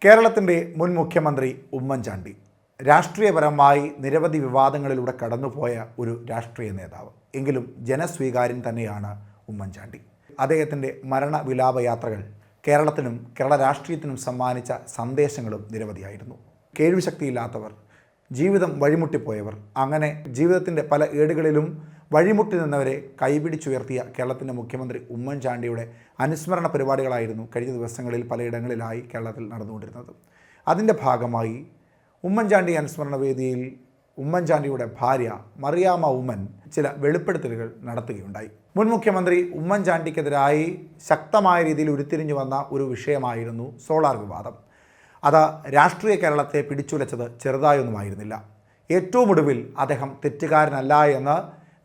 കേരളത്തിൻ്റെ മുൻ മുഖ്യമന്ത്രി ഉമ്മൻചാണ്ടി രാഷ്ട്രീയപരമായി നിരവധി വിവാദങ്ങളിലൂടെ കടന്നുപോയ ഒരു രാഷ്ട്രീയ നേതാവ്. എങ്കിലും ജനസ്വീകാര്യൻ തന്നെയാണ് ഉമ്മൻചാണ്ടി. അദ്ദേഹത്തിൻ്റെ മരണവിലാപയാത്രകൾ കേരളത്തിനും കേരള രാഷ്ട്രീയത്തിനും സമ്മാനിച്ച സന്ദേശങ്ങളും നിരവധിയായിരുന്നു. കേൾവിശക്തിയില്ലാത്തവർ, ജീവിതം വഴിമുട്ടിപ്പോയവർ, അങ്ങനെ ജീവിതത്തിൻ്റെ പല ഏടുകളിലും വഴിമുട്ടി നിന്നവരെ കൈപിടിച്ചുയർത്തിയ കേരളത്തിൻ്റെ മുഖ്യമന്ത്രി ഉമ്മൻചാണ്ടിയുടെ അനുസ്മരണ പരിപാടികളായിരുന്നു കഴിഞ്ഞ ദിവസങ്ങളിൽ പലയിടങ്ങളിലായി കേരളത്തിൽ നടന്നുകൊണ്ടിരുന്നത്. അതിൻ്റെ ഭാഗമായി ഉമ്മൻചാണ്ടി അനുസ്മരണ വേദിയിൽ ഉമ്മൻചാണ്ടിയുടെ ഭാര്യ മറിയാമ്മ ഉമ്മൻ ചില വെളിപ്പെടുത്തലുകൾ നടത്തുകയുണ്ടായി. മുൻ മുഖ്യമന്ത്രി ഉമ്മൻചാണ്ടിക്കെതിരായി ശക്തമായ രീതിയിൽ ഉരുത്തിരിഞ്ഞു വന്ന ഒരു വിഷയമായിരുന്നു സോളാർ വിവാദം. അത് രാഷ്ട്രീയ കേരളത്തെ പിടിച്ചുലച്ചത് ചെറുതായൊന്നുമായിരുന്നില്ല. ഏറ്റവും ഒടുവിൽ അദ്ദേഹം തെറ്റുകാരനല്ല എന്ന്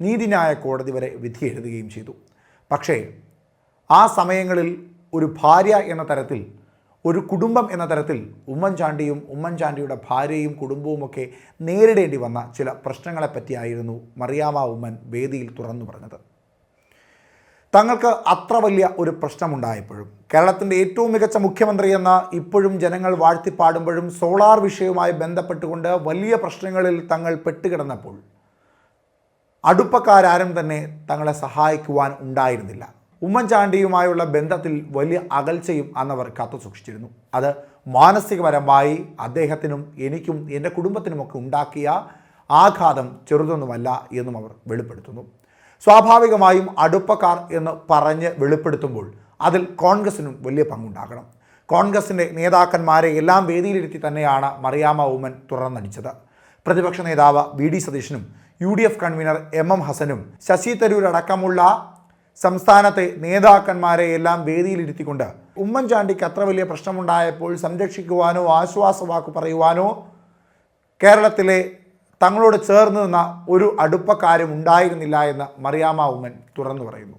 നീതിന്യായ കോടതി വരെ വിധി എഴുതുകയും ചെയ്തു. പക്ഷേ ആ സമയങ്ങളിൽ ഒരു ഭാര്യ എന്ന തരത്തിൽ, ഒരു കുടുംബം എന്ന തരത്തിൽ ഉമ്മൻചാണ്ടിയും ഉമ്മൻചാണ്ടിയുടെ ഭാര്യയും കുടുംബവുമൊക്കെ നേരിടേണ്ടി വന്ന ചില പ്രശ്നങ്ങളെപ്പറ്റിയായിരുന്നു മറിയാമ്മ ഉമ്മൻ വേദിയിൽ തുറന്നു പറഞ്ഞത്. തങ്ങൾക്ക് അത്ര വലിയ ഒരു പ്രശ്നമുണ്ടായപ്പോഴും, കേരളത്തിൻ്റെ ഏറ്റവും മികച്ച മുഖ്യമന്ത്രി എന്ന് ഇപ്പോഴും ജനങ്ങൾ വാഴ്ത്തിപ്പാടുമ്പോഴും സോളാർ വിഷയവുമായി ബന്ധപ്പെട്ടുകൊണ്ട് വലിയ പ്രശ്നങ്ങളിൽ തങ്ങൾ പെട്ടുകിടന്നപ്പോൾ അടുപ്പക്കാരും തന്നെ തങ്ങളെ സഹായിക്കുവാൻ ഉണ്ടായിരുന്നില്ല. ഉമ്മൻചാണ്ടിയുമായുള്ള ബന്ധത്തിൽ വലിയ അകൽച്ചയും അന്നവർ കാത്തു സൂക്ഷിച്ചിരുന്നു. അത് മാനസികപരമായി അദ്ദേഹത്തിനും എനിക്കും എൻ്റെ കുടുംബത്തിനുമൊക്കെ ഉണ്ടാക്കിയ ആഘാതം ചെറുതൊന്നുമല്ല എന്നും അവർ വെളിപ്പെടുത്തുന്നു. സ്വാഭാവികമായും അടുപ്പക്കാർ എന്ന് പറഞ്ഞ് വെളിപ്പെടുത്തുമ്പോൾ അതിൽ കോൺഗ്രസിനും വലിയ പങ്കുണ്ടാകണം. കോൺഗ്രസിൻ്റെ നേതാക്കന്മാരെ എല്ലാം വേദിയിലിരുത്തി തന്നെയാണ് മറിയാമ്മ ഉമ്മൻ തുറന്നടിച്ചത്. പ്രതിപക്ഷ നേതാവ് വി ഡി സതീശനും UDF കൺവീനർ MM ഹസനും ശശി തരൂർ അടക്കമുള്ള സംസ്ഥാനത്തെ നേതാക്കന്മാരെ എല്ലാം വേദിയിലിരുത്തിക്കൊണ്ട് ഉമ്മൻചാണ്ടിക്ക് അത്ര വലിയ പ്രശ്നമുണ്ടായപ്പോൾ സംരക്ഷിക്കുവാനോ ആശ്വാസവാക്ക് പറയുവാനോ കേരളത്തിലെ തങ്ങളോട് ചേർന്ന് നിന്ന ഒരു അടുപ്പക്കാരും ഉണ്ടായിരുന്നില്ല എന്ന് മറിയാമ്മ ഉമ്മൻ തുറന്നു പറയുന്നു.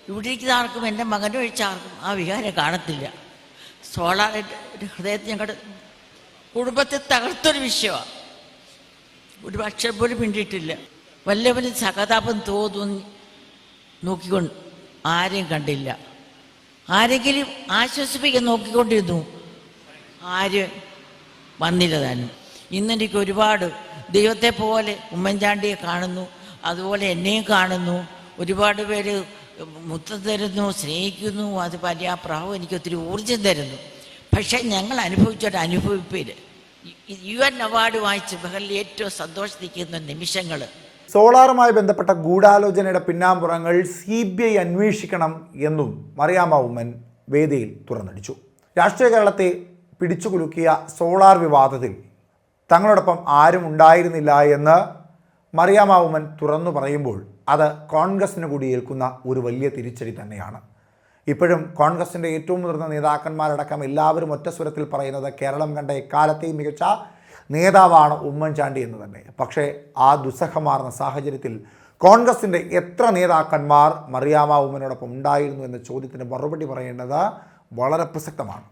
ഇവിടെ ഇരിക്കുന്ന ആർക്കും എൻ്റെ മകൻ്റെ ഒഴിച്ച ആർക്കും ആ വികാരം കാണത്തില്ല. സോളാർ ഹൃദയത്തിൽ ഞങ്ങളുടെ കുടുംബത്തെ തകർത്തൊരു വിഷയമാണ്. ഒരു അക്ഷരം പോലും മിണ്ടിയിട്ടില്ല. വല്ലവനും സഹതാപം തോന്നി നോക്കിക്കൊണ്ട് ആരെയും കണ്ടില്ല. ആരെങ്കിലും ആശ്വസിപ്പിക്കാൻ നോക്കിക്കൊണ്ടിരുന്നു, ആരും വന്നില്ല താനും. ഇന്നെനിക്ക് ഒരുപാട് ദൈവത്തെ പോലെ ഉമ്മൻചാണ്ടിയെ കാണുന്നു, അതുപോലെ എന്നെയും കാണുന്നു. ഒരുപാട് പേര് മുത്തം തരുന്നു, സ്നേഹിക്കുന്നു. അത് പര്യാപ്രാവും എനിക്ക് ഒത്തിരി ഊർജം തരുന്നു. പക്ഷേ ഞങ്ങൾ അനുഭവിച്ചൊരു അനുഭവിപ്പിൽ UN അവാർഡ് വാങ്ങിച്ച് ബഹറിൽ ഏറ്റവും സന്തോഷിക്കുന്ന നിമിഷങ്ങൾ. സോളാറുമായി ബന്ധപ്പെട്ട ഗൂഢാലോചനയുടെ പിന്നാമ്പുറങ്ങൾ CBI അന്വേഷിക്കണം എന്നും മറിയാമ്മ ഉമ്മൻ വേദിയിൽ തുറന്നടിച്ചു. രാഷ്ട്രീയ കേരളത്തെ പിടിച്ചുകുലുക്കിയ സോളാർ വിവാദത്തിൽ തങ്ങളോടൊപ്പം ആരും ഉണ്ടായിരുന്നില്ല എന്ന് മറിയാമ്മ ഉമ്മൻ തുറന്നു പറയുമ്പോൾ അത് കോൺഗ്രസിന് കൂടി ഏൽക്കുന്ന ഒരു വലിയ തിരിച്ചടി തന്നെയാണ്. ഇപ്പോഴും കോൺഗ്രസിൻ്റെ ഏറ്റവും മുതിർന്ന നേതാക്കന്മാരടക്കം എല്ലാവരും ഒറ്റ സ്വരത്തിൽ പറയുന്നത് കേരളം കണ്ട എക്കാലത്തെയും മികച്ച നേതാവാണ് ഉമ്മൻചാണ്ടി എന്ന് തന്നെ. പക്ഷേ ആ ദുസ്സഹമാർന്ന സാഹചര്യത്തിൽ കോൺഗ്രസിൻ്റെ എത്ര നേതാക്കന്മാർ മറിയാമ്മ ഉമ്മനോടൊപ്പം ഉണ്ടായിരുന്നു എന്ന ചോദ്യത്തിന് മറുപടി പറയേണ്ടത് വളരെ പ്രസക്തമാണ്.